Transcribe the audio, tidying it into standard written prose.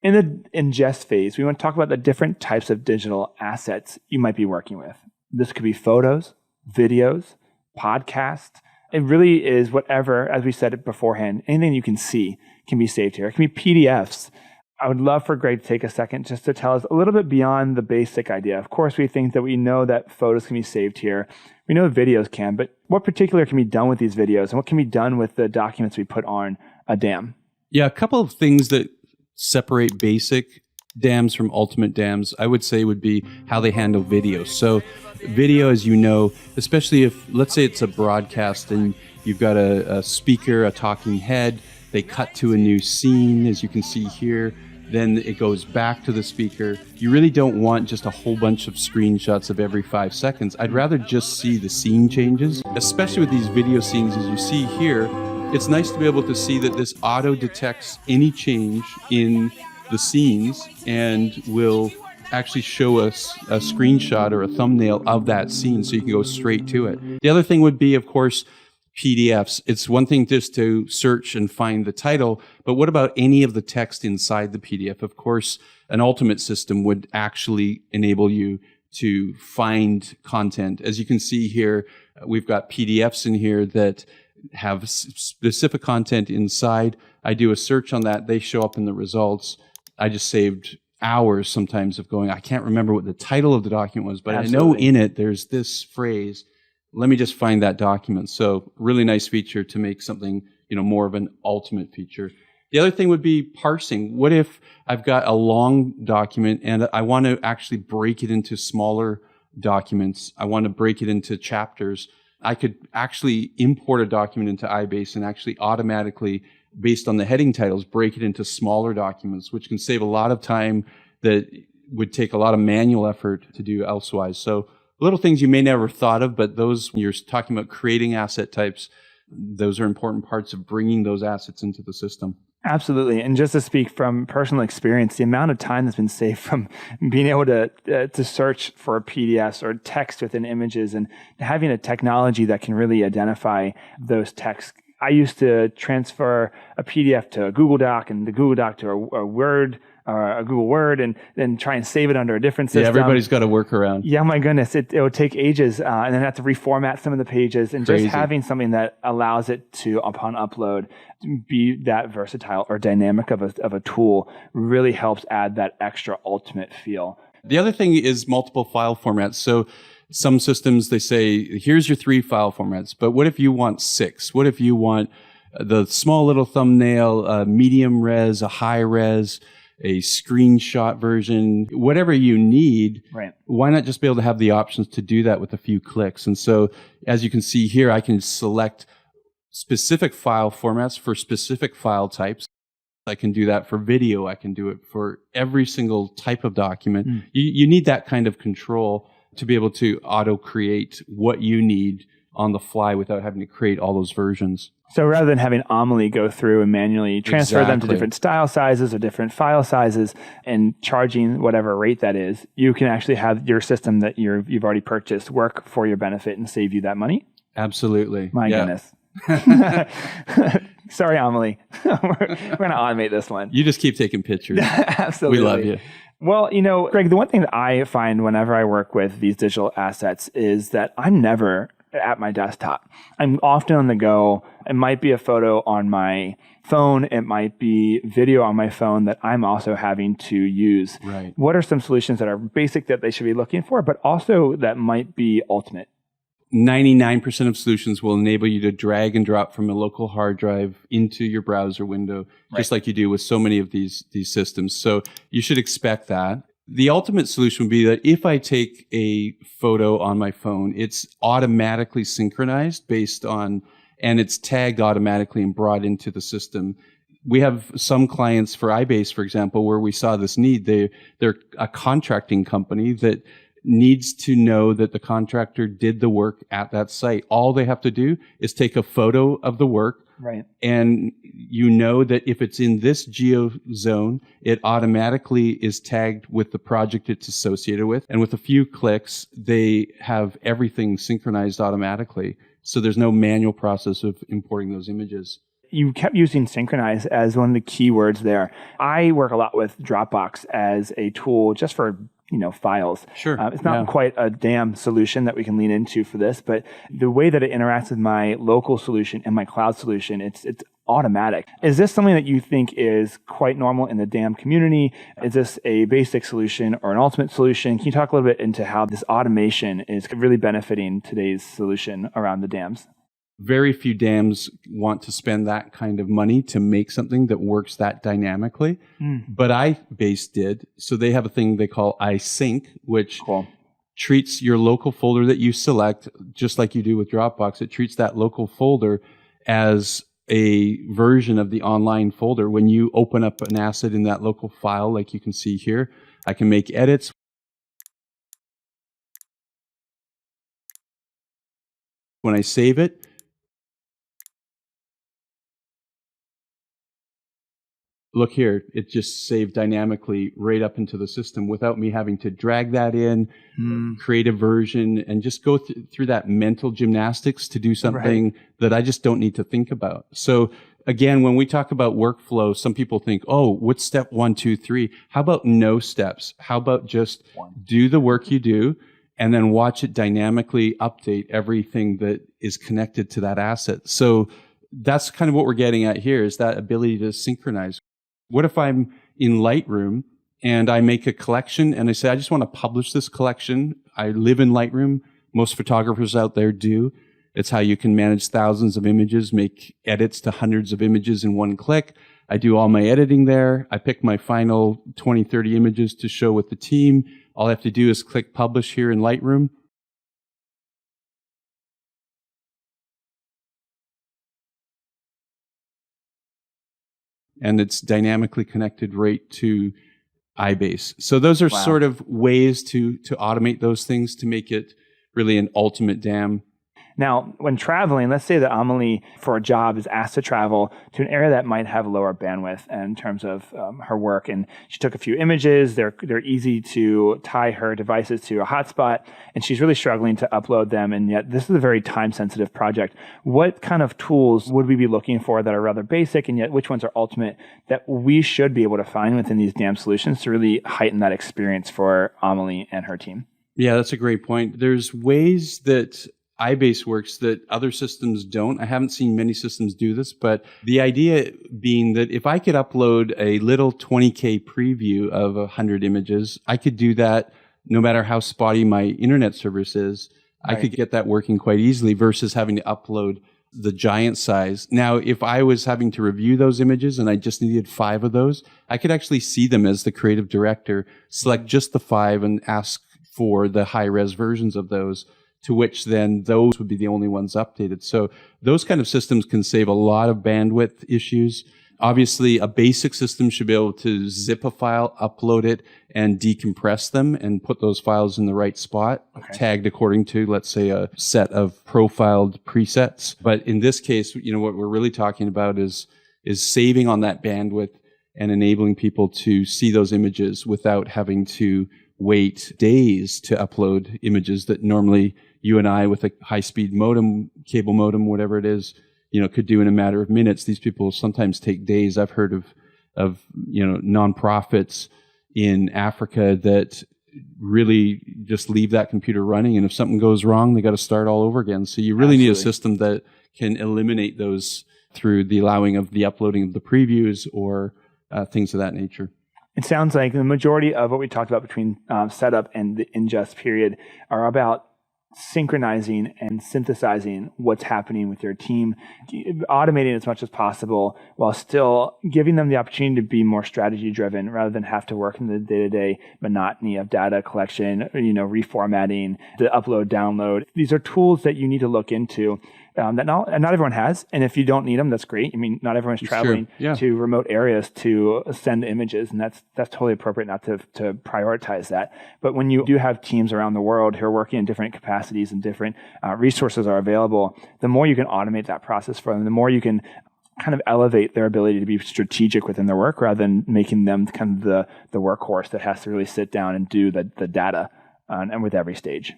In the ingest phase, we want to talk about the different types of digital assets you might be working with. This could be photos, videos, podcasts. It really is whatever, as we said it beforehand, anything you can see can be saved here. It can be PDFs. I would love for Greg to take a second just to tell us a little bit beyond the basic idea. Of course, we think that we know that photos can be saved here. We know videos can, but what particular can be done with these videos and what can be done with the documents we put on a DAM? Yeah, a couple of things that separate basic DAMs from ultimate DAMs, I would say, would be how they handle video. So video, as you know, especially if, let's say it's a broadcast and you've got a speaker, a talking head, they cut to a new scene, as you can see here, then it goes back to the speaker. You really don't want just a whole bunch of screenshots of every 5 seconds. I'd rather just see the scene changes, especially with these video scenes, as you see here. It's nice to be able to see that this auto detects any change in the scenes and will actually show us a screenshot or a thumbnail of that scene so you can go straight to it. The other thing would be, of course, PDFs. It's one thing just to search and find the title, but what about any of the text inside the PDF? Of course, an ultimate system would actually enable you to find content. As you can see here, we've got PDFs in here that have specific content inside. I do a search on that. They show up in the results. I just saved hours sometimes of going, I can't remember what the title of the document was, but Absolutely. I know in it there's this phrase. Let me just find that document. So really nice feature to make something, more of an ultimate feature. The other thing would be parsing. What if I've got a long document and I want to actually break it into smaller documents? I want to break it into chapters. I could actually import a document into Eyebase and actually automatically, based on the heading titles, break it into smaller documents, which can save a lot of time that would take a lot of manual effort to do elsewise. So little things you may never have thought of, but those, when you're talking about creating asset types, those are important parts of bringing those assets into the system. Absolutely. And just to speak from personal experience, the amount of time that's been saved from being able to search for PDFs or text within images and having a technology that can really identify those texts. I used to transfer a PDF to a Google Doc and the Google Doc to a Word, a Google Word, and then try and save it under a different system. Yeah, everybody's got a workaround. Yeah, my goodness. It would take ages and then have to reformat some of the pages. And Crazy. Just having something that allows it to, upon upload, be that versatile or dynamic of a tool really helps add that extra ultimate feel. The other thing is multiple file formats. So some systems, they say, here's your 3 file formats, but what if you want 6? What if you want the small little thumbnail, a medium res, a high res, a screenshot version, whatever you need? Right. Why not just be able to have the options to do that with a few clicks? And so, as you can see here, I can select specific file formats for specific file types. I can do that for video. I can do it for every single type of document. You need that kind of control to be able to auto-create what you need on the fly without having to create all those versions. So rather than having Amelie go through and manually transfer them to different style sizes or different file sizes and charging whatever rate that is, you can actually have your system that you've already purchased work for your benefit and save you that money? Absolutely. My goodness. Sorry, Amelie. We're going to automate this one. You just keep taking pictures. Absolutely. We love you. Well, Greg, the one thing that I find whenever I work with these digital assets is that I'm never at my desktop. I'm often on the go. It might be a photo on my phone. It might be video on my phone that I'm also having to use. Right. What are some solutions that are basic that they should be looking for, but also that might be ultimate? 99% of solutions will enable you to drag and drop from a local hard drive into your browser window, just like you do with so many of these systems. So you should expect that. The ultimate solution would be that if I take a photo on my phone, it's automatically synchronized and it's tagged automatically and brought into the system. We have some clients for Eyebase, for example, where we saw this need. They're a contracting company that needs to know that the contractor did the work at that site. All they have to do is take a photo of the work. Right. And you know that if it's in this geo zone, it automatically is tagged with the project it's associated with. And with a few clicks, they have everything synchronized automatically. So there's no manual process of importing those images. you kept using synchronize as one of the key words there. I work a lot with Dropbox as a tool just for files. Sure. It's not quite a DAM solution that we can lean into for this, but the way that it interacts with my local solution and my cloud solution, it's automatic. Is this something that you think is quite normal in the DAM community? Is this a basic solution or an ultimate solution? Can you talk a little bit into how this automation is really benefiting today's solution around the DAMs? Very few DAMs want to spend that kind of money to make something that works that dynamically. But Eyebase did. So they have a thing they call iSync, which treats your local folder that you select, just like you do with Dropbox. It treats that local folder as a version of the online folder. When you open up an asset in that local file, like you can see here, I can make edits. When I save it, look here, it just saved dynamically right up into the system without me having to drag that in, create a version, and just go through that mental gymnastics to do something that I just don't need to think about. So again, when we talk about workflow, some people think, oh, what's step 1, 2, 3? How about no steps? How about just do the work you do and then watch it dynamically update everything that is connected to that asset? So that's kind of what we're getting at here, is that ability to synchronize. What if I'm in Lightroom and I make a collection and I say, I just want to publish this collection. I live in Lightroom. Most photographers out there do. It's how you can manage thousands of images, make edits to hundreds of images in one click. I do all my editing there. I pick my final 20, 30 images to show with the team. All I have to do is click publish here in Lightroom. And it's dynamically connected right to Eyebase. So those are sort of ways to automate those things to make it really an ultimate DAM. Now, when traveling, let's say that Amelie, for a job, is asked to travel to an area that might have lower bandwidth in terms of her work, and she took a few images. They're easy to tie her devices to a hotspot, and she's really struggling to upload them, and yet this is a very time-sensitive project. What kind of tools would we be looking for that are rather basic, and yet which ones are ultimate, that we should be able to find within these DAM solutions to really heighten that experience for Amelie and her team? Yeah, that's a great point. There's ways that Eyebase works that other systems don't. I haven't seen many systems do this, but the idea being that if I could upload a little 20K preview of 100 images, I could do that no matter how spotty my internet service is. I could get that working quite easily versus having to upload the giant size. Now, if I was having to review those images and I just needed 5 of those, I could actually see them as the creative director, select just the 5 and ask for the high-res versions of those, to which then those would be the only ones updated. So those kind of systems can save a lot of bandwidth issues. Obviously, a basic system should be able to zip a file, upload it, and decompress them and put those files in the right spot, tagged according to, let's say, a set of profiled presets. But in this case, what we're really talking about is saving on that bandwidth and enabling people to see those images without having to wait days to upload images that normally you and I, with a high-speed modem, cable modem, whatever it is, could do in a matter of minutes. These people sometimes take days. I've heard of nonprofits in Africa that really just leave that computer running, and if something goes wrong, they got to start all over again. So you really need a system that can eliminate those through the allowing of the uploading of the previews or things of that nature. It sounds like the majority of what we talked about between setup and the ingest period are about synchronizing and synthesizing what's happening with your team, automating as much as possible while still giving them the opportunity to be more strategy driven rather than have to work in the day-to-day monotony of data collection, reformatting, the upload, download. These are tools that you need to look into that not everyone has. And if you don't need them, that's great. I mean, not everyone's traveling to remote areas to send images, and that's totally appropriate not to prioritize that. But when you do have teams around the world who are working in different capacities and different resources are available, the more you can automate that process for them, the more you can kind of elevate their ability to be strategic within their work rather than making them kind of the workhorse that has to really sit down and do the data and with every stage.